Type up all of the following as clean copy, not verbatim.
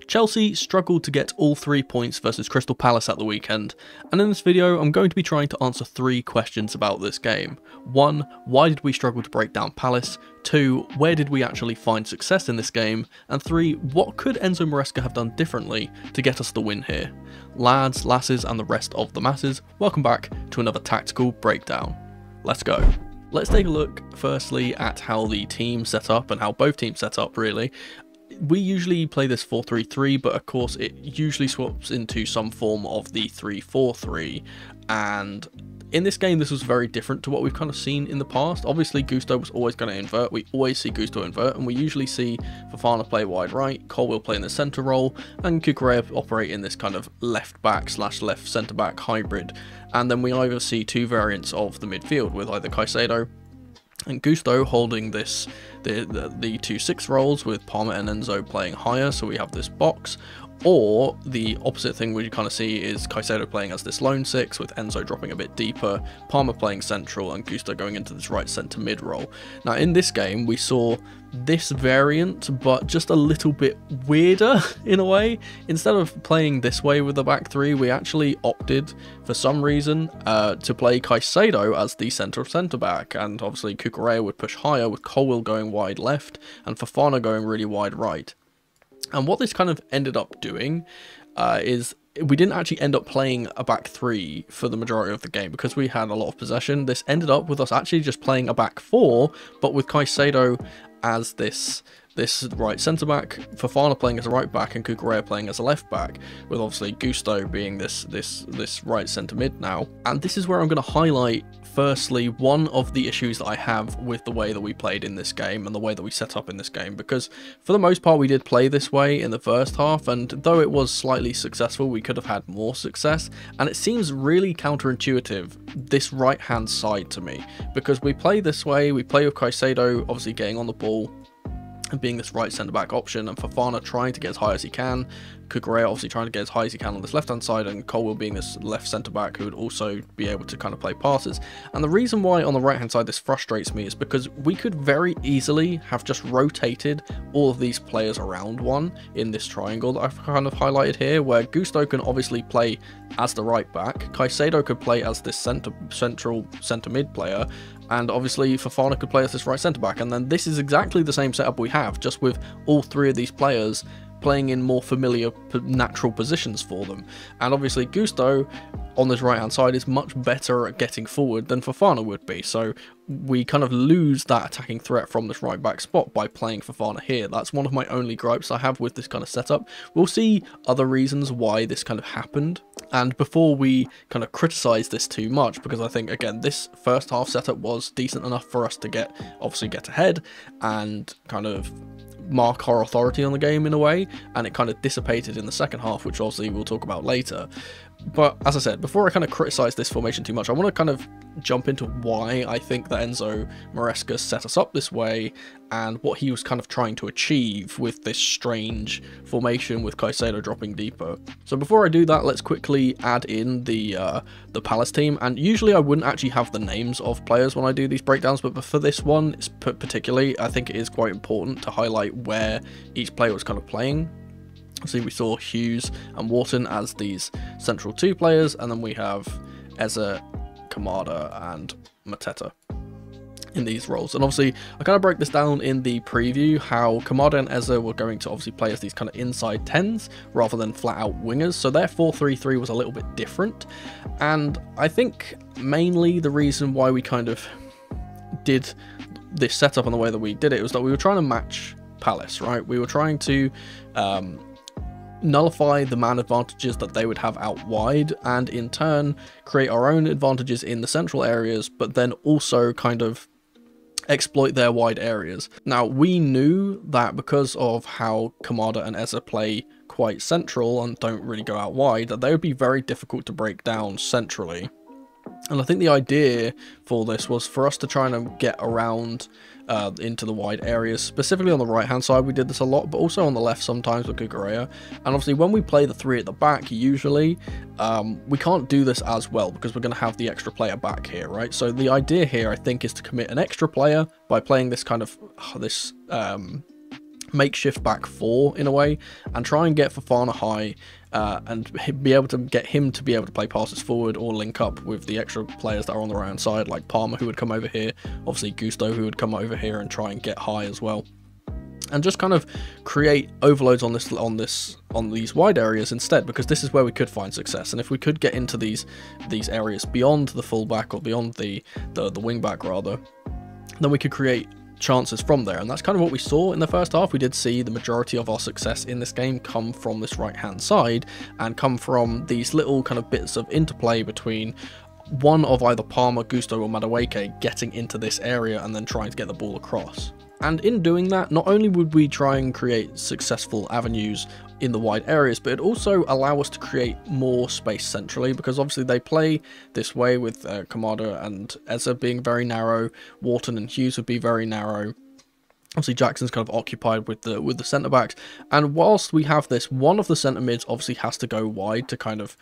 Chelsea struggled to get all 3 points versus Crystal Palace at the weekend, and in this video I'm going to be trying to answer 3 questions about this game. 1. Why did we struggle to break down Palace? 2. Where did we actually find success in this game? And 3. What could Enzo Maresca have done differently to get us the win here? Lads, lasses and the rest of the masses, welcome back to another tactical breakdown. Let's go. Let's take a look firstly at how the team set up and how both teams set up really. We usually play this 4-3-3, but of course it usually swaps into some form of the 3-4-3, and in this game this was very different to what we've kind of seen in the past. Obviously Gusto was always going to invert, we always see Gusto invert, and we usually see Fofana play wide right, Cole will play in the centre role, and Cucurella operate in this kind of left back / left centre back hybrid, and then we either see 2 variants of the midfield with either Caicedo and Gusto holding this the 2-6 roles with Palmer and Enzo playing higher, so we have this box, or the opposite thing we kind of see is Caicedo playing as this lone 6 with Enzo dropping a bit deeper, Palmer playing central and Gusto going into this right centre mid role. Now in this game we saw this variant, but just a little bit weirder in a way. Instead of playing this way with the back 3, we actually opted for some reason to play Caicedo as the centre back, and obviously Cucurella would push higher with Colwill going wide left and Fofana going really wide right. And what this kind of ended up doing is we didn't actually end up playing a back 3 for the majority of the game because we had a lot of possession. This ended up with us actually just playing a back 4, but with Caicedo as this right centre back, Fofana playing as a right back and Cucurella playing as a left back, with obviously Gusto being this right centre mid now. And this is where I'm going to highlight firstly one of the issues that I have with the way that we played in this game and the way that we set up in this game, because for the most part we did play this way in the first half, and though it was slightly successful we could have had more success, and it seems really counterintuitive, this right hand side to me, because we play this way, we play with Caicedo obviously getting on the ball and being this right centre back option, and Fofana trying to get as high as he can, Cucurella obviously trying to get as high as he can on this left hand side, and Colwill being this left centre back who would also be able to kind of play passes. And the reason why on the right hand side this frustrates me is because we could very easily have just rotated all of these players around one in this triangle that I've kind of highlighted here, where Gusto can obviously play as the right back, Caicedo could play as this central centre mid player, and obviously Fofana could play as this right centre back, and then this is exactly the same setup we have, just with all 3 of these players playing in more familiar natural positions for them. And obviously Gusto on this right hand side is much better at getting forward than Fofana would be, so we kind of lose that attacking threat from this right back spot by playing Fofana here. That's one of my only gripes I have with this kind of setup. We'll see other reasons why this kind of happened, and before we kind of criticize this too much, because I think again this first half setup was decent enough for us to obviously get ahead and kind of mark our authority on the game in a way, and it kind of dissipated in the second half, which obviously we'll talk about later. But as I said, before I kind of criticize this formation too much, I want to kind of jump into why I think that Enzo Maresca set us up this way and what he was kind of trying to achieve with this strange formation with Caicedo dropping deeper. So before I do that, let's quickly add in the Palace team, and usually I wouldn't actually have the names of players when I do these breakdowns, but for this one particularly, I think it is quite important to highlight where each player was kind of playing. See, we saw Hughes and Wharton as these central 2 players, and then we have Eze, Kamada and Mateta in these roles. And obviously I kind of broke this down in the preview, how Kamada and Eze were going to obviously play as these kind of inside 10s rather than flat out wingers, so their 4-3-3 was a little bit different. And I think mainly the reason why we kind of did this setup and the way that we did it was that we were trying to match Palace, right? We were trying to nullify the man advantages that they would have out wide, and in turn create our own advantages in the central areas, but then also kind of exploit their wide areas. Now we knew that because of how Kamada and Eze play quite central and don't really go out wide, that they would be very difficult to break down centrally. And I think the idea for this was for us to try and get around into the wide areas. Specifically on the right hand side we did this a lot, but also on the left sometimes with Cucurella. And obviously when we play the 3 at the back, usually we can't do this as well because we're going to have the extra player back here, right? So the idea here I think is to commit an extra player by playing this kind of makeshift back four in a way, and try and get Fofana high, and be able to get him to be able to play passes forward or link up with the extra players that are on the right hand side, like Palmer, who would come over here, obviously Gusto, who would come over here and try and get high as well, and just kind of create overloads on these wide areas instead, because this is where we could find success. And if we could get into these areas beyond the fullback, or beyond the wing back rather, then we could create chances from there. And that's kind of what we saw in the first half. We did see the majority of our success in this game come from this right hand side, and come from these little kind of bits of interplay between one of either Palmer, Gusto or Madueke getting into this area and then trying to get the ball across. And in doing that, not only would we try and create successful avenues in the wide areas, but it also allow us to create more space centrally, because obviously they play this way with Kamada and Enzo being very narrow, Wharton and Hughes would be very narrow. Obviously Jackson's kind of occupied with the centre backs, and whilst we have this, one of the centre mids obviously has to go wide to kind of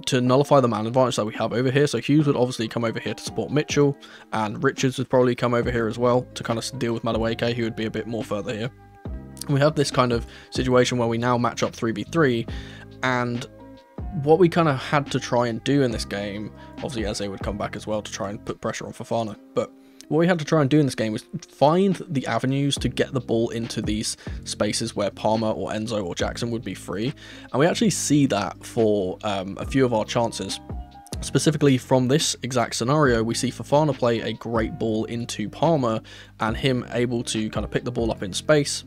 to nullify the man advantage that we have over here. So Hughes would obviously come over here to support Mitchell, and Richards would probably come over here as well to kind of deal with Madueke, who would be a bit more further here. And we have this kind of situation where we now match up 3v3, and what we kind of had to try and do in this game, obviously Eze would come back as well to try and put pressure on Fofana, but what we had to try and do in this game was find the avenues to get the ball into these spaces where Palmer or Enzo or Jackson would be free. And we actually see that for a few of our chances. Specifically from this exact scenario, we see Fofana play a great ball into Palmer, and him able to kind of pick the ball up in space,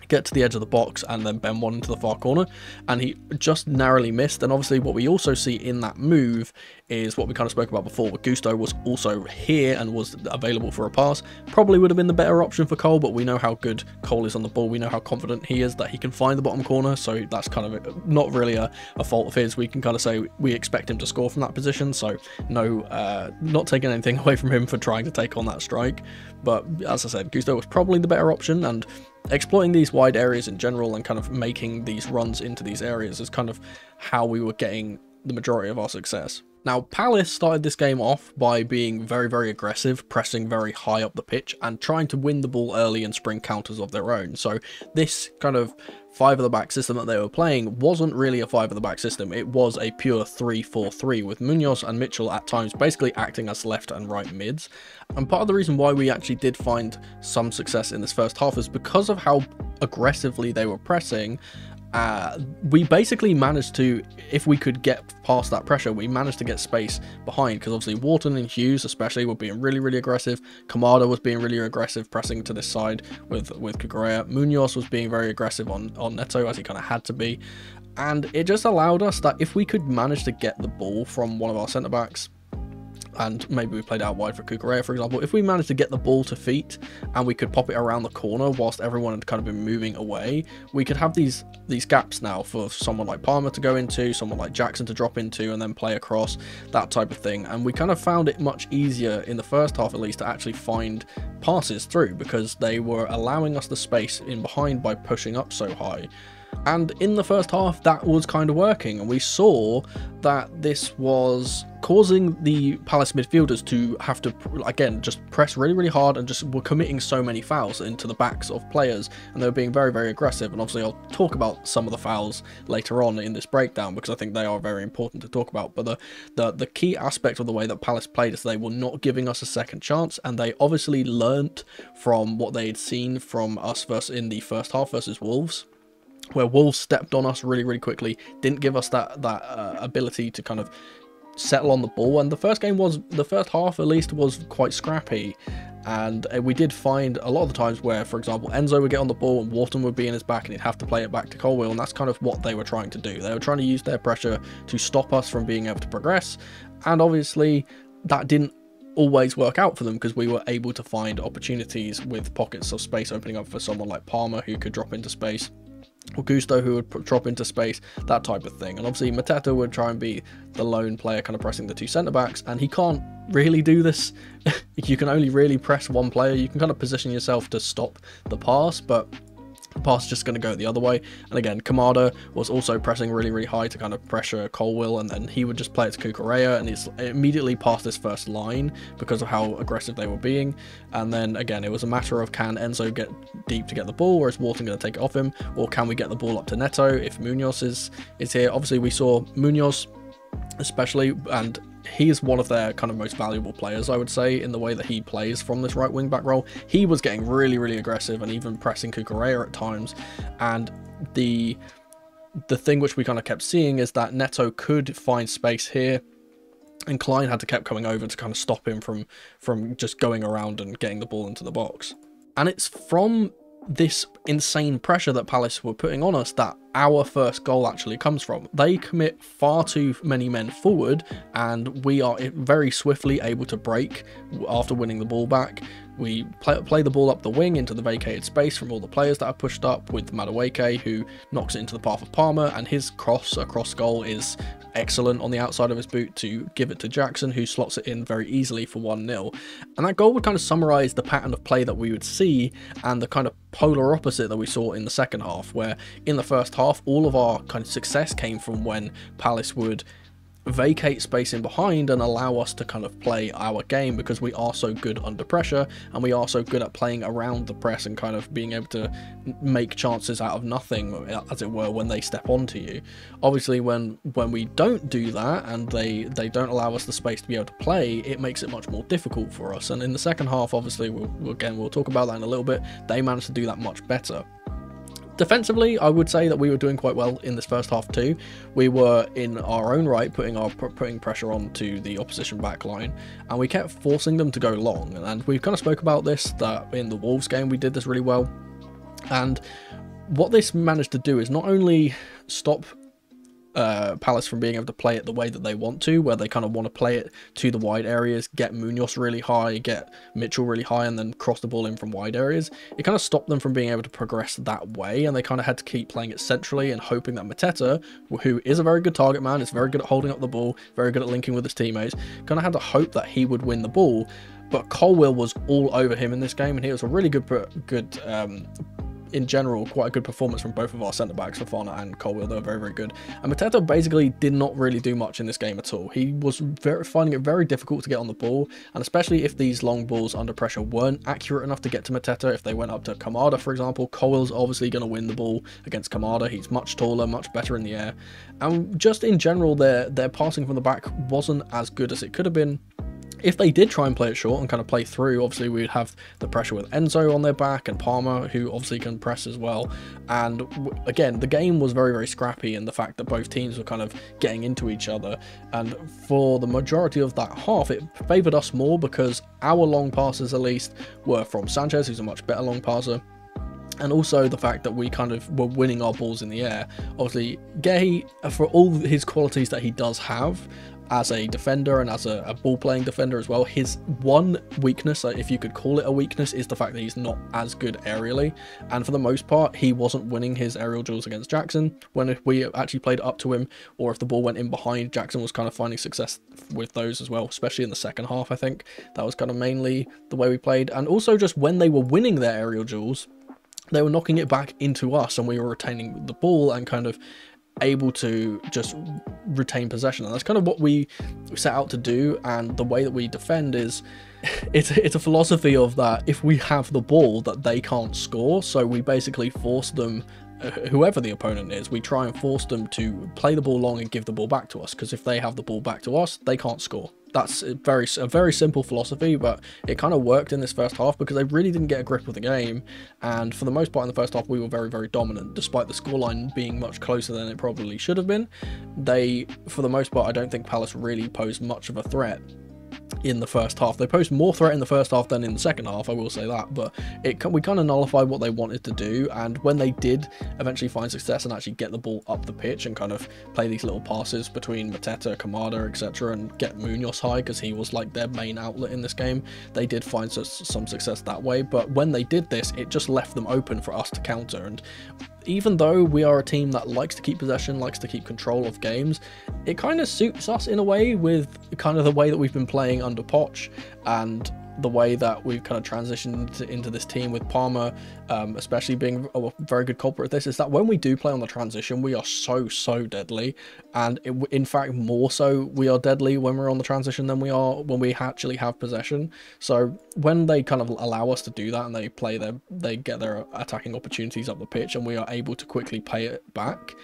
get to the edge of the box, and then bend one into the far corner, and he just narrowly missed. And obviously what we also see in that move is what we kind of spoke about before, where Gusto was also here and was available for a pass. Probably would have been the better option for Cole, but we know how good Cole is on the ball. We know how confident he is that he can find the bottom corner, so that's kind of not really a fault of his. We can kind of say we expect him to score from that position, so no, not taking anything away from him for trying to take on that strike. But as I said, Gusto was probably the better option, and exploiting these wide areas in general and kind of making these runs into these areas is kind of how we were getting the majority of our success. Now, Palace started this game off by being very, very aggressive, pressing very high up the pitch and trying to win the ball early and spring counters of their own. So this kind of five-at-the-back system that they were playing wasn't really a five-at-the-back system. It was a pure 3-4-3 with Munoz and Mitchell at times basically acting as left and right mids. And part of the reason why we actually did find some success in this first half is because of how aggressively they were pressing. We basically managed to, if we could get past that pressure, we managed to get space behind, because obviously Wharton and Hughes especially were being really, really aggressive. Kamada was being really aggressive, pressing to this side with Kukurea. Munoz was being very aggressive on Neto, as he kind of had to be. And it just allowed us that if we could manage to get the ball from one of our centre-backs, and maybe we played out wide for Kukurea, for example, if we managed to get the ball to feet and we could pop it around the corner whilst everyone had kind of been moving away, we could have these gaps now for someone like Palmer to go into, someone like Jackson to drop into and then play across, that type of thing. And we kind of found it much easier in the first half at least to actually find passes through, because they were allowing us the space in behind by pushing up so high. And in the first half, that was kind of working, and we saw that this was causing the Palace midfielders to have to, again, just press really, really hard, and just were committing so many fouls into the backs of players, and they were being very, very aggressive. And obviously I'll talk about some of the fouls later on in this breakdown, because I think they are very important to talk about. But the key aspect of the way that Palace played is they were not giving us a second chance, and they obviously learnt from what they had seen from us in the first half versus Wolves, where Wolves stepped on us really, really quickly, didn't give us that ability to kind of settle on the ball. And the first half at least was quite scrappy, and we did find a lot of the times where, for example, Enzo would get on the ball and Wharton would be in his back and he'd have to play it back to Colwill, and that's kind of what they were trying to do. They were trying to use their pressure to stop us from being able to progress, and obviously that didn't always work out for them, because we were able to find opportunities with pockets of space opening up for someone like Palmer, who could drop into space, or Gusto, who would drop into space, that type of thing. And obviously Mateta would try and be the lone player kind of pressing the two centre-backs, and he can't really do this. You can only really press one player. You can kind of position yourself to stop the pass, but the pass is just going to go the other way. And again, Kamada was also pressing really high to kind of pressure Colwill, and then he would just play it to Kukurea, and he's immediately past this first line because of how aggressive they were being. And then again, it was a matter of, can Enzo get deep to get the ball, or is Wharton going to take it off him, or can we get the ball up to Neto if Munoz is here? Obviously we saw Munoz especially, and he is one of their kind of most valuable players, I would say, in the way that he plays from this right wing back role. He was getting really aggressive and even pressing Kukurea at times, and the thing which we kind of kept seeing is that Neto could find space here, and Klein had to keep coming over to kind of stop him from just going around and getting the ball into the box. And it's from this insane pressure that Palace were putting on us that our first goal actually comes from. They commit far too many men forward, and we are very swiftly able to break after winning the ball back. We play the ball up the wing into the vacated space from all the players that are pushed up, with Madueke, who knocks it into the path of Palmer, and his cross across goal is excellent on the outside of his boot to give it to Jackson, who slots it in very easily for 1-0. And that goal would kind of summarise the pattern of play that we would see, and the kind of polar opposite that we saw in the second half, where in the first half all of our kind of success came from when Palace would vacate space in behind and allow us to kind of play our game, because we are so good under pressure and we are so good at playing around the press and kind of being able to make chances out of nothing, as it were, when they step onto you. Obviously when we don't do that and they don't allow us the space to be able to play, it makes it much more difficult for us. And in the second half, obviously we'll talk about that in a little bit, they managed to do that much better. Defensively, I would say that we were doing quite well in this first half too. We were in our own right putting pressure onto the opposition back line, and we kept forcing them to go long. And we've kind of spoke about this, that in the Wolves game we did this really well. And what this managed to do is not only stop Palace from being able to play it the way that they want to, where they kind of want to play it to the wide areas, get Munoz really high, get Mitchell really high, and then cross the ball in from wide areas. It kind of stopped them from being able to progress that way, and they kind of had to keep playing it centrally and hoping that Mateta, who is a very good target man, is very good at holding up the ball, very good at linking with his teammates, kind of had to hope that he would win the ball. But Colwill was all over him in this game, and he was a really good in general, quite a good performance from both of our centre-backs, Fofana and Colwill. They were very good. And Mateta basically did not really do much in this game at all. He was finding it very difficult to get on the ball, and especially if these long balls under pressure weren't accurate enough to get to Mateta. If they went up to Kamada, for example, Colwill's obviously going to win the ball against Kamada. He's much taller, much better in the air. And just in general, their passing from the back wasn't as good as it could have been. If they did try and play it short and kind of play through, obviously we'd have the pressure with Enzo on their back and Palmer, who obviously can press as well. And again, the game was very scrappy in the fact that both teams were kind of getting into each other. And for the majority of that half, it favoured us more because our long passes, at least, were from Sanchez, who's a much better long passer. And also the fact that we kind of were winning our balls in the air. Obviously, Gay, for all his qualities that he does have as a defender and as a ball-playing defender as well, his one weakness, if you could call it a weakness, is the fact that he's not as good aerially. And for the most part, he wasn't winning his aerial duels against Jackson when we actually played up to him, or if the ball went in behind, Jackson was kind of finding success with those as well, especially in the second half. I think that was kind of mainly the way we played. And also just when they were winning their aerial duels, they were knocking it back into us, and we were retaining the ball and kind of able to just retain possession. And that's kind of what we set out to do. And the way that we defend is it's a philosophy of that if we have the ball, that they can't score. So we basically force them, whoever the opponent is, we try and force them to play the ball long and give the ball back to us, because if they have the ball back to us, they can't score. That's a very simple philosophy, but it kind of worked in this first half because they really didn't get a grip of the game. And for the most part in the first half, we were very dominant, despite the scoreline being much closer than it probably should have been. For the most part, I don't think Palace really posed much of a threat in the first half. They posed more threat in the first half than in the second half, I will say that, but we kind of nullified what they wanted to do. And when they did eventually find success and actually get the ball up the pitch and kind of play these little passes between Mateta, Kamada, etc., and get Munoz high, because he was like their main outlet in this game, they did find some success that way. But when they did this, it just left them open for us to counter. And even though we are a team that likes to keep possession, likes to keep control of games, it kind of suits us in a way with kind of the way that we've been playing under Poch. And the way that we've kind of transitioned into this team with Palmer, especially being a very good culprit of this, is that when we do play on the transition, we are so deadly, and in fact more so we are deadly when we're on the transition than we are when we actually have possession. So when they kind of allow us to do that and they get their attacking opportunities up the pitch and we are able to quickly pay it back,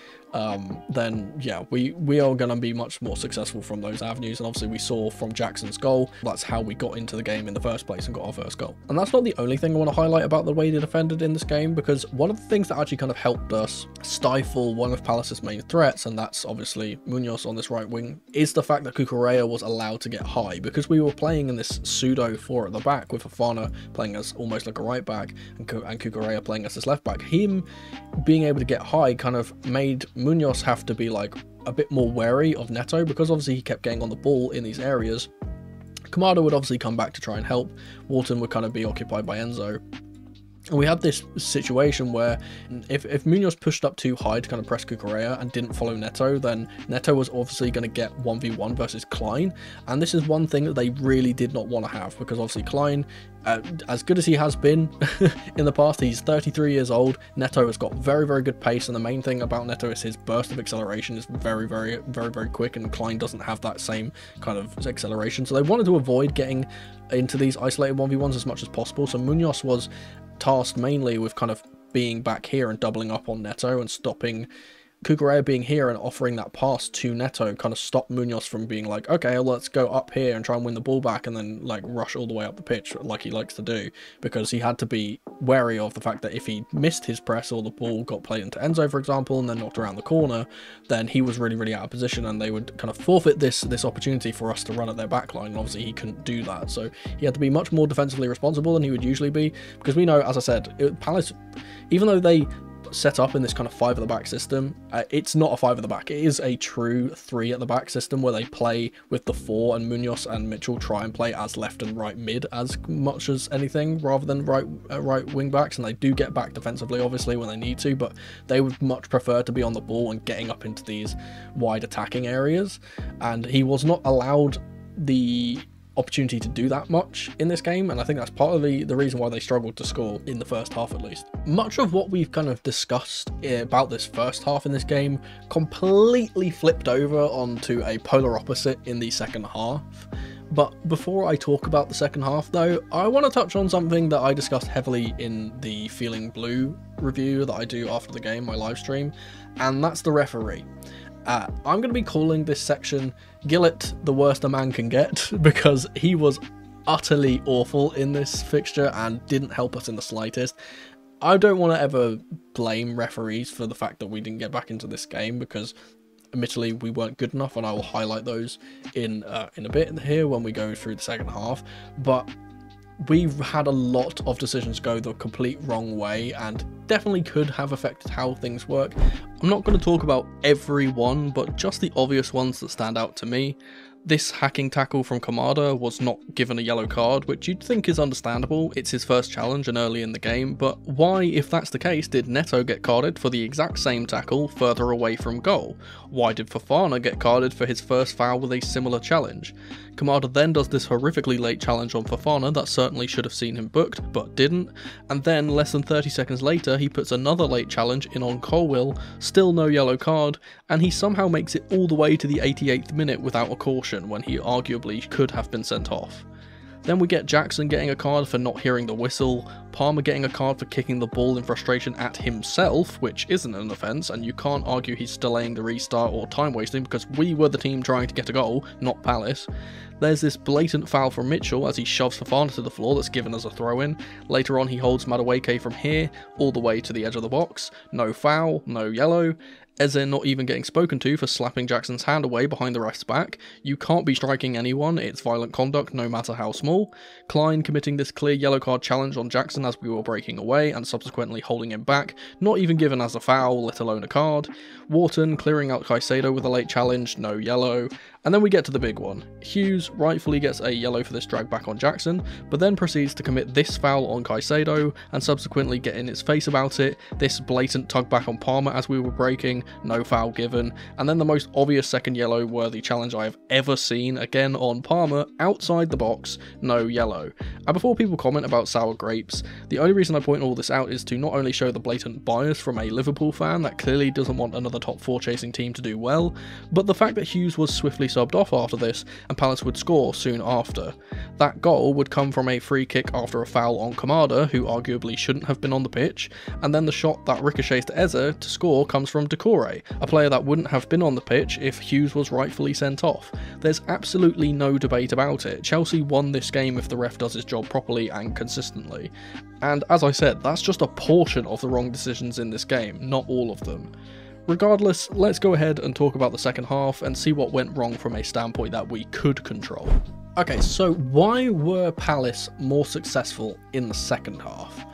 then yeah, we are going to be much more successful from those avenues. And obviously we saw from Jackson's goal, that's how we got into the game in the first place and got our first goal. And that's not the only thing I want to highlight about the way they defended in this game, because one of the things that actually kind of helped us stifle one of Palace's main threats, and that's obviously Munoz on this right wing, is the fact that Cucurella was allowed to get high, because we were playing in this pseudo 4 at the back with Fofana playing as almost like a right back and Cucurella playing as his left back. Him being able to get high kind of made Munoz have to be like a bit more wary of Neto, because obviously he kept getting on the ball in these areas. Kamada would obviously come back to try and help. Wharton would kind of be occupied by Enzo. And we had this situation where if Munoz pushed up too high to kind of press Cucurella and didn't follow Neto, then Neto was obviously going to get 1v1 versus Klein. And this is one thing that they really did not want to have, because obviously Klein, as good as he has been in the past, he's 33 years old. Neto has got very good pace, and the main thing about Neto is his burst of acceleration is very quick, and Klein doesn't have that same kind of acceleration. So they wanted to avoid getting into these isolated 1v1s as much as possible. So Munoz was tasked mainly with kind of being back here and doubling up on Neto and stopping Cucurella being here and offering that pass to Neto, kind of stop Munoz from being like, okay, well, let's go up here and try and win the ball back and then like rush all the way up the pitch like he likes to do, because he had to be wary of the fact that if he missed his press or the ball got played into Enzo, for example, and then knocked around the corner, then he was really out of position and they would kind of forfeit this opportunity for us to run at their back line. And obviously he couldn't do that, so he had to be much more defensively responsible than he would usually be, because we know, as I said, Palace, even though they set up in this kind of 5 at the back system, it's not a 5 at the back, it is a true 3 at the back system where they play with the 4, and Munoz and Mitchell try and play as left and right mid as much as anything, rather than right wing backs, and they do get back defensively obviously when they need to, but they would much prefer to be on the ball and getting up into these wide attacking areas, and he was not allowed the opportunity to do that much in this game, and I think that's part of the reason why they struggled to score in the first half at least. Much of what we've kind of discussed about this first half in this game completely flipped over onto a polar opposite in the second half. But before I talk about the second half though, I want to touch on something that I discussed heavily in the Feeling Blue review that I do after the game, my live stream, and that's the referee. I'm going to be calling this section Gillett the worst a man can get, because he was utterly awful in this fixture and didn't help us in the slightest. I don't want to ever blame referees for the fact that we didn't get back into this game, because admittedly we weren't good enough, and I will highlight those in a bit here when we go through the second half. But we had a lot of decisions go the complete wrong way and definitely could have affected how things work. I'm not going to talk about every one, but just the obvious ones that stand out to me. This hacking tackle from Kamada was not given a yellow card, which you'd think is understandable, it's his first challenge and early in the game, but why, if that's the case, did Neto get carded for the exact same tackle further away from goal? Why did Fofana get carded for his first foul with a similar challenge? Kamada then does this horrifically late challenge on Fofana that certainly should have seen him booked, but didn't, and then less than 30 seconds later he puts another late challenge in on Colwill, still no yellow card, and he somehow makes it all the way to the 88th minute without a caution when he arguably could have been sent off. Then we get Jackson getting a card for not hearing the whistle, Palmer getting a card for kicking the ball in frustration at himself, which isn't an offence, and you can't argue he's delaying the restart or time wasting because we were the team trying to get a goal, not Palace. There's this blatant foul from Mitchell as he shoves Fofana to the floor that's given as a throw-in. Later on he holds Madueke from here all the way to the edge of the box. No foul, no yellow. Eze not even getting spoken to for slapping Jackson's hand away behind the ref's back. You can't be striking anyone, it's violent conduct no matter how small. Klein committing this clear yellow card challenge on Jackson as we were breaking away and subsequently holding him back, not even given as a foul, let alone a card. Wharton clearing out Caicedo with a late challenge, no yellow. And then we get to the big one. Hughes rightfully gets a yellow for this drag back on Jackson, but then proceeds to commit this foul on Caicedo and subsequently get in his face about it, this blatant tug back on Palmer as we were breaking, no foul given, and then the most obvious second yellow worthy challenge I have ever seen, again on Palmer, outside the box, no yellow. And before people comment about sour grapes, the only reason I point all this out is to not only show the blatant bias from a Liverpool fan that clearly doesn't want another top 4 chasing team to do well, but the fact that Hughes was swiftly subbed off after this and Palace would score soon after. That goal would come from a free kick after a foul on Kamada, who arguably shouldn't have been on the pitch, and then the shot that ricochets to Eze to score comes from Doucouré, a player that wouldn't have been on the pitch if Hughes was rightfully sent off. There's absolutely no debate about it. Chelsea won this game if the ref does his job properly and consistently. And as I said, that's just a portion of the wrong decisions in this game, not all of them. Regardless, let's go ahead and talk about the second half and see what went wrong from a standpoint that we could control. Okay, so why were Palace more successful in the second half?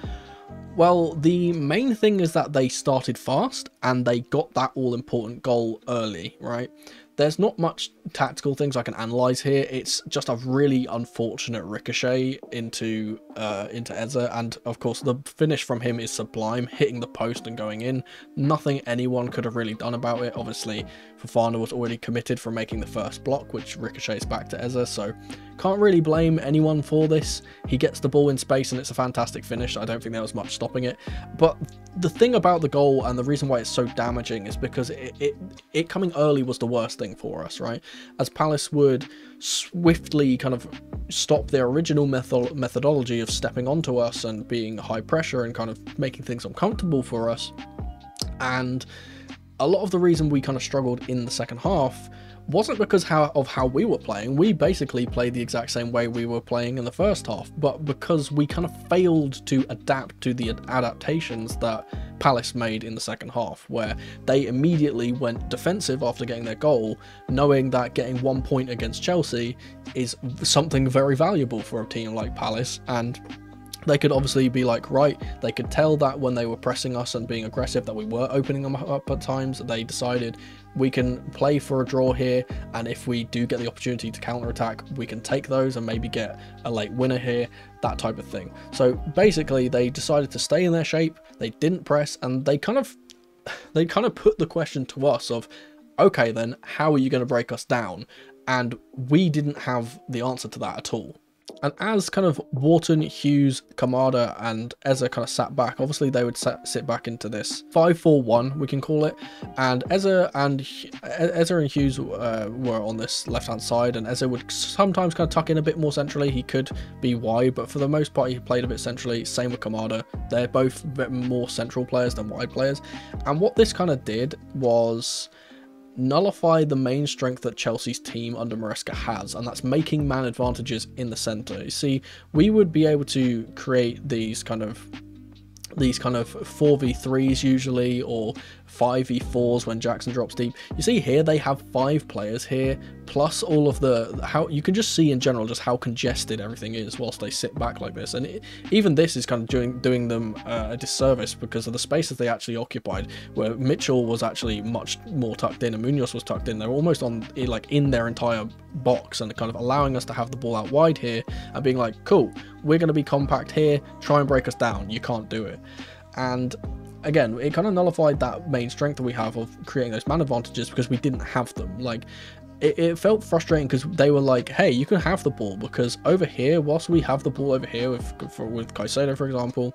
Well, the main thing is that they started fast and they got that all-important goal early, right? There's not much tactical things I can analyse here. It's just a really unfortunate ricochet into Eze, and of course the finish from him is sublime, hitting the post and going in. Nothing anyone could have really done about it. Obviously, Fofana was already committed from making the first block, which ricochets back to Eze, so can't really blame anyone for this. He gets the ball in space and it's a fantastic finish. I don't think there was much stopping it. But the thing about the goal and the reason why it's so damaging is because it coming early was the worst thing for us, right? As Palace would swiftly kind of stop their original methodology of stepping onto us and being high pressure and kind of making things uncomfortable for us. And a lot of the reason we kind of struggled in the second half wasn't because of how we were playing. We basically played the exact same way we were playing in the first half, but because we kind of failed to adapt to the adaptations that Palace made in the second half, where they immediately went defensive after getting their goal, knowing that getting 1 point against Chelsea is something very valuable for a team like Palace. And they could obviously be like, right, they could tell that when they were pressing us and being aggressive that we were opening them up at times. They decided we can play for a draw here, and if we do get the opportunity to counter-attack, we can take those and maybe get a late winner here, that type of thing. So basically they decided to stay in their shape, they didn't press, and they kind of put the question to us of, okay then, how are you going to break us down? And we didn't have the answer to that at all. And as kind of Wharton, Hughes, Kamada and Eze kind of sat back, obviously they would sit back into this 5-4-1, we can call it, and Eze and Hughes were on this left-hand side, and Eze would sometimes kind of tuck in a bit more centrally. He could be wide, but for the most part he played a bit centrally. Same with Kamada. They're both a bit more central players than wide players, and what this kind of did was nullify the main strength that Chelsea's team under Maresca has, and that's making man advantages in the centre. You see, we would be able to create these kind of 4v3s usually, or 5v4s when Jackson drops deep. You see here they have 5 players here, plus all of how you can just see in general just how congested everything is whilst they sit back like this. And even this is kind of doing them a disservice because of the spaces they actually occupied, where Mitchell was actually much more tucked in and Munoz was tucked in. They're almost on like in their entire box, and kind of allowing us to have the ball out wide here and being like, cool, we're going to be compact here, try and break us down, you can't do it. And again, it kind of nullified that main strength that we have of creating those man advantages because we didn't have them. Like, it felt frustrating because they were like, hey, you can have the ball, because over here, whilst we have the ball over here with Caicedo, for example,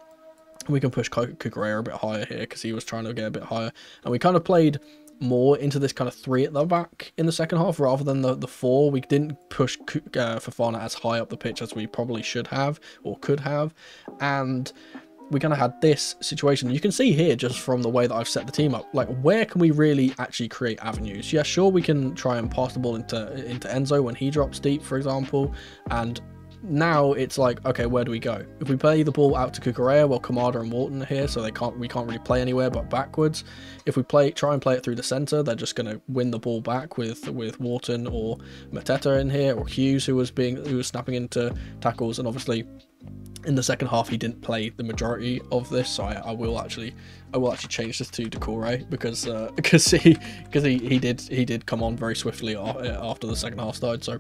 we can push Cucurella a bit higher here because he was trying to get a bit higher, and we kind of played more into this kind of 3 at the back in the second half rather than the 4. We didn't push Fofana as high up the pitch as we probably should have or could have, and we kind of had this situation. You can see here just from the way that I've set the team up, like, where can we really actually create avenues? Yeah, sure, we can try and pass the ball into Enzo when he drops deep, for example, and now it's like, okay, where do we go? If we play the ball out to Cucurella, well, Kamada and Wharton are here, so we can't really play anywhere but backwards. If we try and play it through the centre, they're just going to win the ball back with Wharton or Mateta in here, or Hughes, who was snapping into tackles. And obviously in the second half he didn't play the majority of this, so I will actually change this to Doucouré because he did come on very swiftly after the second half started. So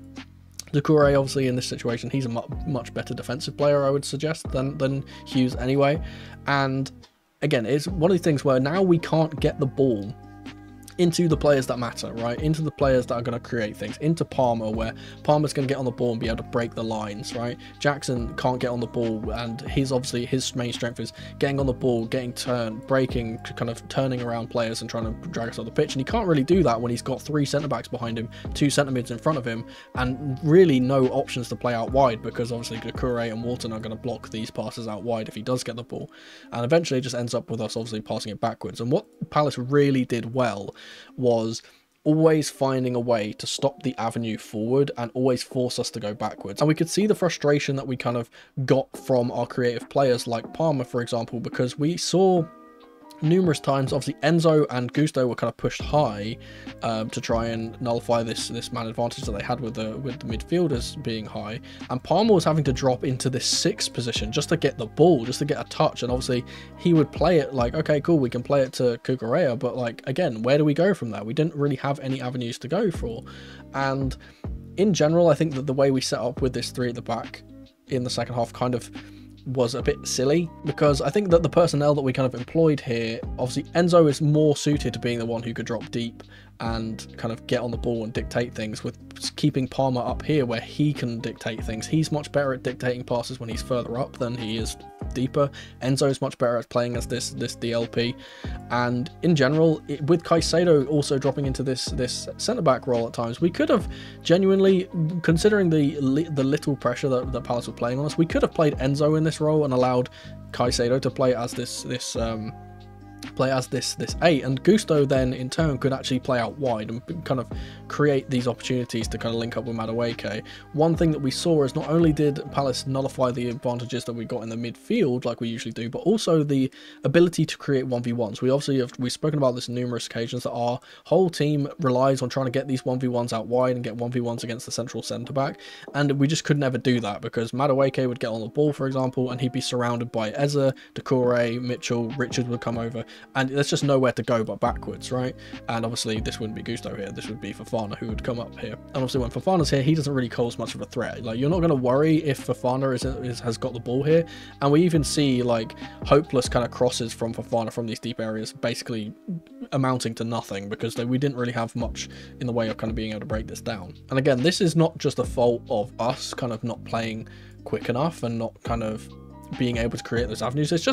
Doucouré, obviously in this situation, he's a much better defensive player, I would suggest, than Hughes anyway. And again, it's one of these things where now we can't get the ball into the players that matter, right? Into the players that are going to create things. Into Palmer, where Palmer's going to get on the ball and be able to break the lines, right? Jackson can't get on the ball, and he's obviously, his main strength is getting on the ball, getting turned, breaking, kind of turning around players and trying to drag us off the pitch. And he can't really do that when he's got 3 centre-backs behind him, 2 centre-mids in front of him, and really no options to play out wide, because obviously Doucouré and Walton are going to block these passes out wide if he does get the ball. And eventually it just ends up with us obviously passing it backwards. And what Palace really did well was always finding a way to stop the avenue forward and always force us to go backwards. And we could see the frustration that we kind of got from our creative players like Palmer, for example, because we saw numerous times, obviously Enzo and Gusto were kind of pushed high to try and nullify this man advantage that they had with the midfielders being high, and Palmer was having to drop into this 6th position just to get the ball, just to get a touch. And obviously he would play it like, okay, cool, we can play it to Cucurella, but like, again, where do we go from there? We didn't really have any avenues to go for. And in general, I think that the way we set up with this 3 at the back in the second half kind of was a bit silly, because I think that the personnel that we kind of employed here, obviously Enzo is more suited to being the one who could drop deep and kind of get on the ball and dictate things, with keeping Palmer up here where he can dictate things. He's much better at dictating passes when he's further up than he is deeper. Enzo is much better at playing as this DLP, and in general, with Caicedo also dropping into this centre-back role at times, we could have genuinely, considering the little pressure that Palace were playing on us, we could have played Enzo in this role and allowed Caicedo to play as this 8, and Gusto then in turn could actually play out wide and kind of create these opportunities to kind of link up with Madueke. One thing that we saw is not only did Palace nullify the advantages that we got in the midfield like we usually do, but also the ability to create 1v1s. We've spoken about this on numerous occasions, that our whole team relies on trying to get these 1v1s out wide and get 1v1s against the central centre-back, and we just could never do that because Madueke would get on the ball, for example, and he'd be surrounded by Eze, Doucouré, Mitchell, Richard would come over, and there's just nowhere to go but backwards, right? And obviously this wouldn't be Gusto here, this would be Fofana who would come up here. And obviously when Fofana's here, he doesn't really cause much of a threat. Like, you're not going to worry if Fofana has got the ball here, and we even see like hopeless kind of crosses from Fofana from these deep areas basically amounting to nothing, because we didn't really have much in the way of kind of being able to break this down. And again, this is not just a fault of us kind of not playing quick enough and not kind of being able to create those avenues. It's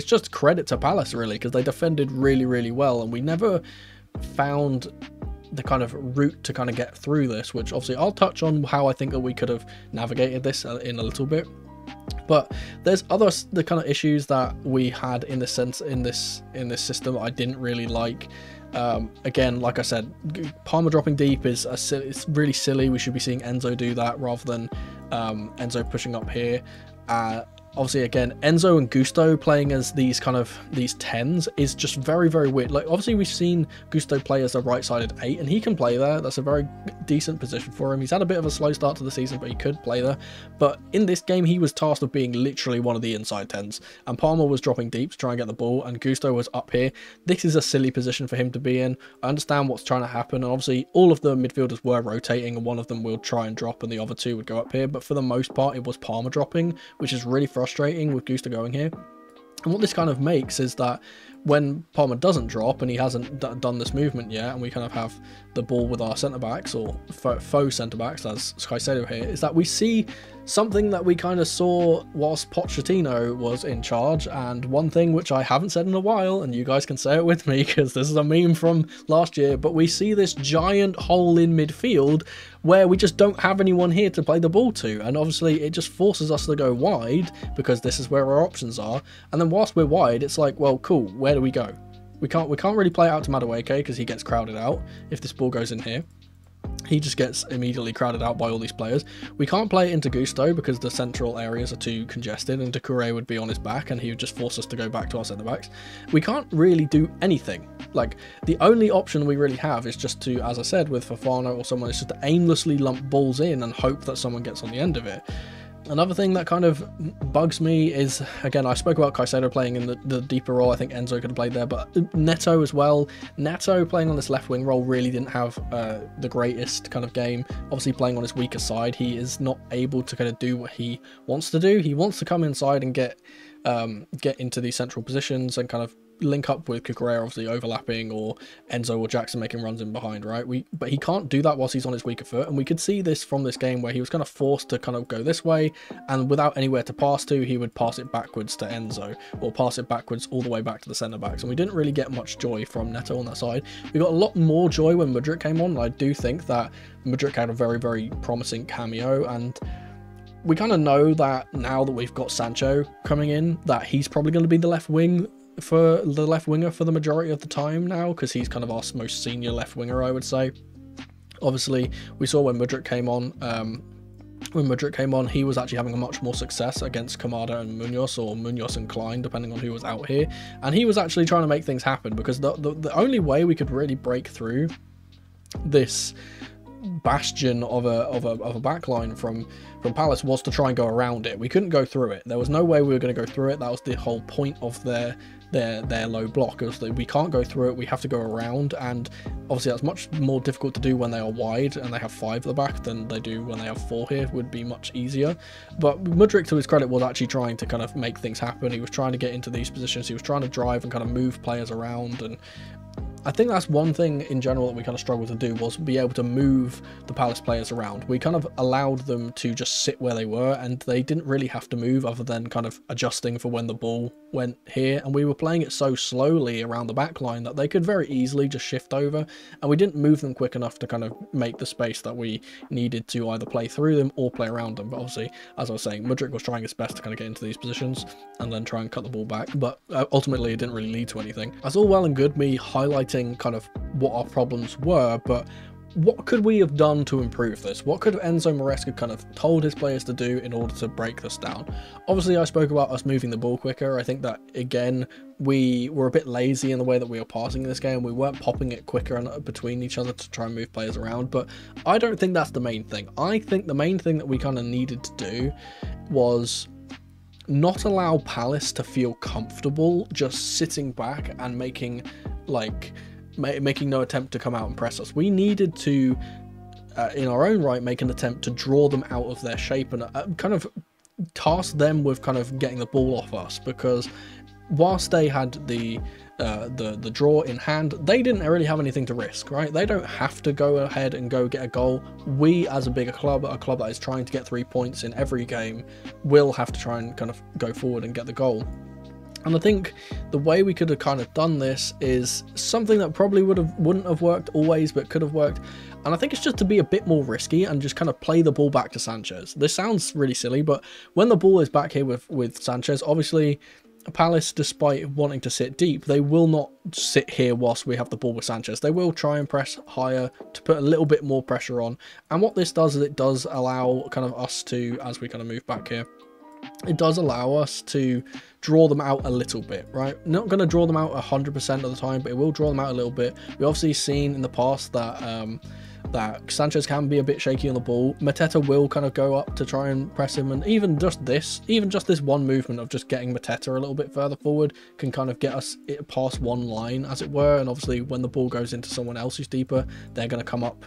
just credit to Palace really, because they defended really well, and we never found the kind of route to kind of get through this, which obviously I'll touch on how I think that we could have navigated this in a little bit. But there's the kind of issues that we had in this system that I didn't really like. Again, like I said, Palmer dropping deep is it's really silly. We should be seeing Enzo do that rather than Enzo pushing up here. Obviously, again, Enzo and Gusto playing as these 10s is just very weird. Like, obviously we've seen Gusto play as a right-sided 8, and he can play there. That's a very decent position for him. He's had a bit of a slow start to the season, but he could play there. But in this game, he was tasked with being literally one of the inside 10s, and Palmer was dropping deep to try and get the ball, and Gusto was up here. This is a silly position for him to be in. I understand what's trying to happen, and obviously all of the midfielders were rotating, and one of them will try and drop, and the other 2 would go up here. But for the most part, it was Palmer dropping, which is really frustrating with Gusto going here. And what this kind of makes is that when Palmer doesn't drop and he hasn't done this movement yet, and we kind of have the ball with our centre-backs, or faux centre-backs as Caicedo here, is that we see something that we kind of saw whilst Pochettino was in charge. And one thing which I haven't said in a while, and you guys can say it with me because this is a meme from last year, but we see this giant hole in midfield where we just don't have anyone here to play the ball to, and obviously it just forces us to go wide because this is where our options are. And then whilst we're wide, it's like, well, cool, where do we go? We can't really play it out to Madueke because he gets crowded out if this ball goes in here. He just gets immediately crowded out by all these players. We can't play it into Gusto because the central areas are too congested, and Doucouré would be on his back and he would just force us to go back to our centre-backs. We can't really do anything. Like, the only option we really have is just to, as I said, with Fofana or someone, is just to aimlessly lump balls in and hope that someone gets on the end of it. Another thing that kind of bugs me is, again, I spoke about Caicedo playing in the deeper role. I think Enzo could have played there, but Neto as well. Neto playing on this left wing role really didn't have the greatest kind of game. Obviously playing on his weaker side, he is not able to kind of do what he wants to do. He wants to come inside and get into these central positions and kind of link up with Kukurea obviously overlapping, or Enzo or Jackson making runs in behind, right? But he can't do that whilst he's on his weaker foot, and we could see this from this game where he was kind of forced to kind of go this way, and without anywhere to pass to, he would pass it backwards to Enzo, or pass it backwards all the way back to the centre backs, and we didn't really get much joy from Neto on that side. We got a lot more joy when Mudryk came on, and I do think that Mudryk had a very, very promising cameo, and we kind of know that now that we've got Sancho coming in, that he's probably going to be the left winger for the majority of the time now, because he's kind of our most senior left winger, I would say. Obviously, we saw when Mudryk came on, he was actually having a much more success against Kamada and Munoz, or Munoz and Klein, depending on who was out here, and he was actually trying to make things happen, because the only way we could really break through this bastion of a backline from Palace was to try and go around it. We couldn't go through it. There was no way we were going to go through it. That was the whole point of their low block. It was that we can't go through it, we have to go around, and obviously that's much more difficult to do when they are wide and they have 5 at the back than they do when they have 4 here. It would be much easier. But Mudryk, to his credit, was actually trying to kind of make things happen. He was trying to get into these positions, he was trying to drive and kind of move players around, and I think that's one thing in general that we kind of struggled to do, was be able to move the Palace players around. We kind of allowed them to just sit where they were, and they didn't really have to move other than kind of adjusting for when the ball went here, and we were playing it so slowly around the back line that they could very easily just shift over, and we didn't move them quick enough to kind of make the space that we needed to either play through them or play around them. But obviously, as I was saying, Mudryk was trying his best to kind of get into these positions and then try and cut the ball back, but ultimately it didn't really lead to anything. That's all well and good, me highlighting kind of what our problems were, but what could we have done to improve this? What could Enzo Maresca kind of told his players to do in order to break this down? Obviously, I spoke about us moving the ball quicker. I think that, again, we were a bit lazy in the way that we were passing this game. We weren't popping it quicker between each other to try and move players around, but I don't think that's the main thing. I think the main thing that we kind of needed to do was not allow Palace to feel comfortable just sitting back and making no attempt to come out and press us. We needed to, in our own right, make an attempt to draw them out of their shape and kind of task them with kind of getting the ball off us, because whilst they had the draw in hand, they didn't really have anything to risk, right? They don't have to go ahead and go get a goal. We, as a bigger club, a club that is trying to get 3 points in every game, will have to try and kind of go forward and get the goal. And I think the way we could have kind of done this is something that probably wouldn't have worked always, but could have worked. And I think it's just to be a bit more risky and just kind of play the ball back to Sanchez. This sounds really silly, but when the ball is back here with Sanchez, obviously Palace, despite wanting to sit deep, they will not sit here whilst we have the ball with Sanchez. They will try and press higher to put a little bit more pressure on. And what this does is it does allow kind of us to, as we kind of move back here, it does allow us to draw them out a little bit, right? Not going to draw them out 100% of the time, but it will draw them out a little bit. We've obviously seen in the past that that Sanchez can be a bit shaky on the ball. Mateta will kind of go up to try and press him, and even just this one movement of just getting Mateta a little bit further forward can kind of get us past one line, as it were. And obviously when the ball goes into someone else who's deeper, they're going to come up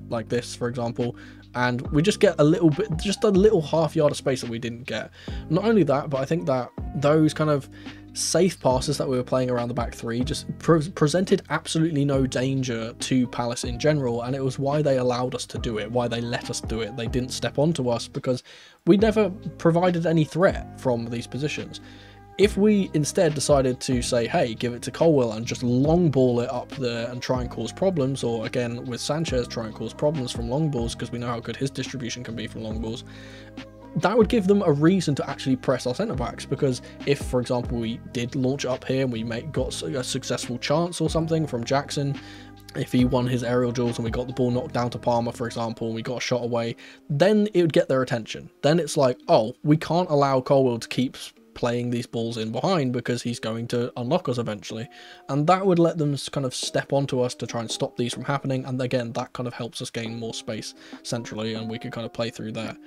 like this, for example, and we just get a little bit, just a little half yard of space that we didn't get. Not only that, but I think that those kind of safe passes that we were playing around the back three just presented absolutely no danger to Palace in general, and it was why they allowed us to do it, why they let us do it. They didn't step onto us because we never provided any threat from these positions. If we instead decided to say, hey, give it to Colwill and just long ball it up there and try and cause problems, or again with Sanchez, try and cause problems from long balls, because we know how good his distribution can be from long balls, that would give them a reason to actually press our centre-backs. Because if, for example, we did launch up here and we got a successful chance or something from Jackson, if he won his aerial duels and we got the ball knocked down to Palmer, for example, and we got a shot away, then it would get their attention. Then it's like, oh, we can't allow Colwill to keep playing these balls in behind because he's going to unlock us eventually, and that would let them kind of step onto us to try and stop these from happening. And again, that kind of helps us gain more space centrally, and we could kind of play through there,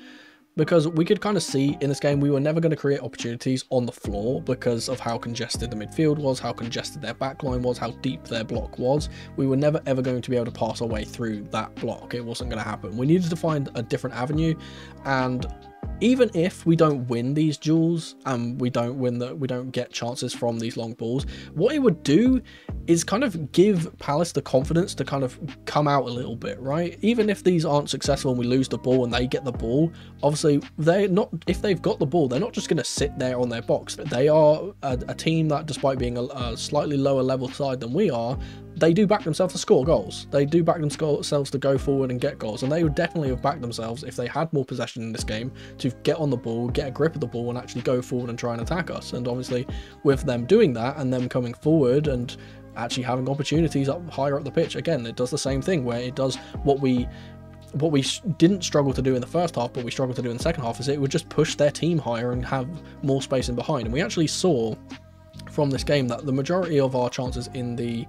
because we could kind of see in this game we were never going to create opportunities on the floor because of how congested the midfield was, how congested their backline was, how deep their block was. We were never ever going to be able to pass our way through that block. It wasn't going to happen. We needed to find a different avenue, and even if we don't win these duels and we don't get chances from these long balls, what it would do is kind of give Palace the confidence to kind of come out a little bit, right? Even if these aren't successful and we lose the ball and they get the ball, obviously if they've got the ball, they're not just going to sit there on their box. They are a team that, despite being a slightly lower level side than we are, they do back themselves to score goals. They do back themselves to go forward and get goals, and they would definitely have backed themselves if they had more possession in this game to get on the ball, get a grip of the ball, and actually go forward and try and attack us. And obviously with them doing that and them coming forward and actually having opportunities up higher up the pitch, again, it does the same thing where it does what we didn't struggle to do in the first half, but we struggled to do in the second half, is it would just push their team higher and have more space in behind. And we actually saw from this game that the majority of our chances in the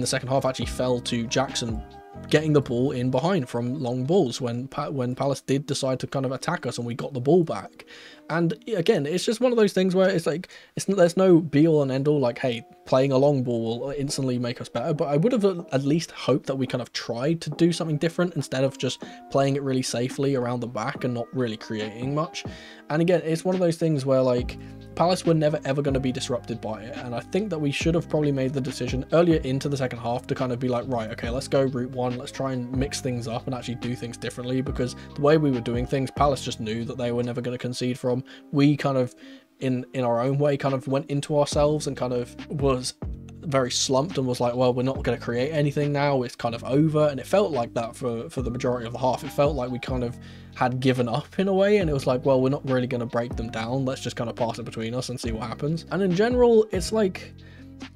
second half actually fell to Jackson getting the ball in behind from long balls when Palace did decide to kind of attack us and we got the ball back. And again, it's just one of those things where it's like, there's no be all and end all, like, hey, playing a long ball will instantly make us better. But I would have at least hoped that we kind of tried to do something different instead of just playing it really safely around the back and not really creating much. And again, it's one of those things where, like, Palace were never ever going to be disrupted by it, and I think that we should have probably made the decision earlier into the second half to kind of be like, right, okay, let's go route one, let's try and mix things up and actually do things differently, because the way we were doing things, Palace just knew that they were never going to concede from. We kind of, in our own way, kind of went into ourselves and kind of was very slumped and was like, well, we're not going to create anything now, it's kind of over. And it felt like that for the majority of the half. It felt like we kind of had given up in a way, and it was like, well, we're not really going to break them down, let's just kind of pass it between us and see what happens. And in general, it's like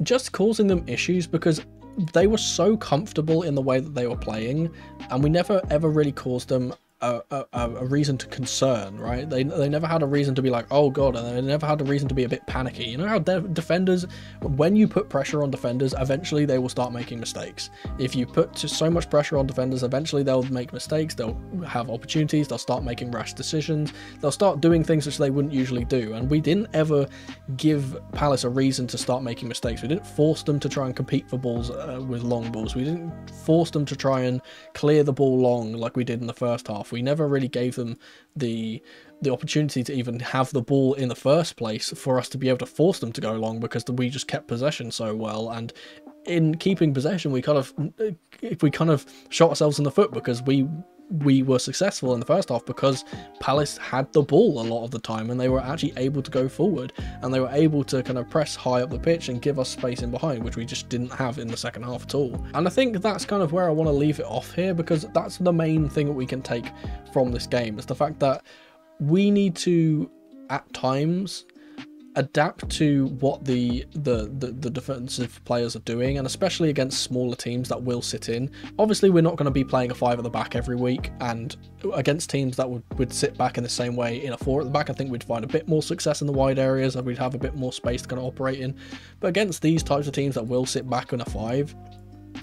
just causing them issues because they were so comfortable in the way that they were playing, and we never ever really caused them a reason to concern, right? They never had a reason to be like, oh god, and they never had a reason to be a bit panicky. You know how defenders, when you put pressure on defenders, eventually they will start making mistakes. If you put just so much pressure on defenders, eventually they'll make mistakes, they'll have opportunities, they'll start making rash decisions, they'll start doing things which they wouldn't usually do. And we didn't ever give Palace a reason to start making mistakes. We didn't force them to try and compete for balls with long balls. We didn't force them to try and clear the ball long like we did in the first half. We never really gave them the opportunity to even have the ball in the first place for us to be able to force them to go long, because we just kept possession so well. And in keeping possession, we kind of shot ourselves in the foot, because we were successful in the first half because Palace had the ball a lot of the time and they were actually able to go forward and they were able to kind of press high up the pitch and give us space in behind, which we just didn't have in the second half at all. And I think that's kind of where I want to leave it off here, because that's the main thing that we can take from this game, is the fact that we need to, at times, adapt to what the defensive players are doing, and especially against smaller teams that will sit in. Obviously, we're not going to be playing a 5 at the back every week, and against teams that would sit back in the same way in a 4 at the back, I think we'd find a bit more success in the wide areas and we'd have a bit more space to kind of operate in. But against these types of teams that will sit back in a 5,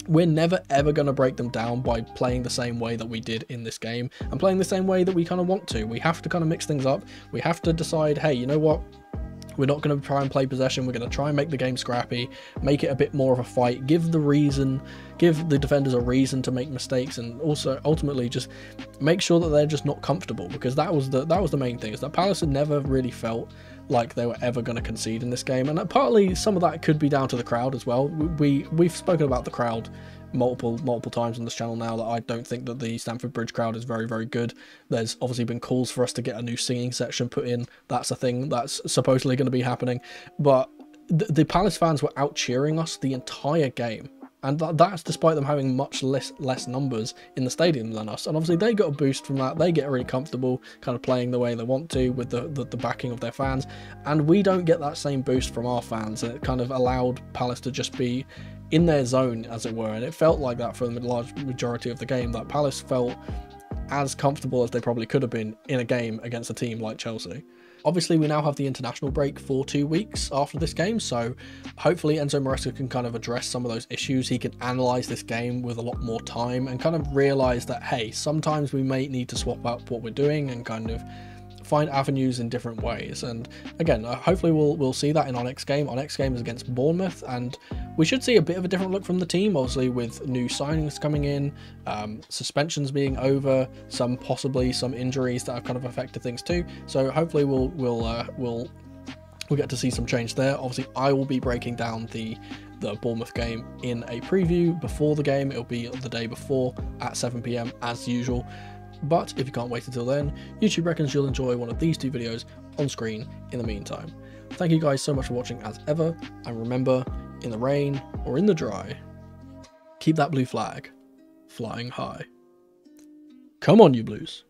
we're never ever going to break them down by playing the same way that we did in this game and playing the same way that we kind of want to. We have to kind of mix things up. We have to decide, hey, you know what? We're not going to try and play possession. We're going to try and make the game scrappy, make it a bit more of a fight, give the defenders a reason to make mistakes, and also ultimately just make sure that they're just not comfortable, because that was the main thing, is that Palace had never really felt like they were ever going to concede in this game. And partly some of that could be down to the crowd as well. We've spoken about the crowd multiple times on this channel now, that I don't think that the Stamford Bridge crowd is very, very good. There's obviously been calls for us to get a new singing section put in. That's a thing that's supposedly going to be happening. But the Palace fans were out cheering us the entire game. And that's despite them having much less numbers in the stadium than us. And obviously they got a boost from that. They get really comfortable kind of playing the way they want to with the backing of their fans. And we don't get that same boost from our fans. And it kind of allowed Palace to just be in their zone, as it were. And it felt like that for the large majority of the game, that Palace felt as comfortable as they probably could have been in a game against a team like Chelsea. Obviously, we now have the international break for 2 weeks after this game, so hopefully Enzo Maresca can kind of address some of those issues. He can analyse this game with a lot more time and kind of realise that, hey, sometimes we may need to swap up what we're doing and kind of find avenues in different ways. And again, hopefully we'll see that in our next game. Our next game is against Bournemouth, and we should see a bit of a different look from the team, obviously with new signings coming in, suspensions being over, possibly some injuries that have kind of affected things too. So hopefully we'll get to see some change there. Obviously, I will be breaking down the Bournemouth game in a preview before the game. It'll be the day before at 7 PM as usual. But if you can't wait until then, YouTube reckons you'll enjoy one of these two videos on screen in the meantime. Thank you guys so much for watching as ever, and remember, in the rain or in the dry, keep that blue flag flying high. Come on, you Blues.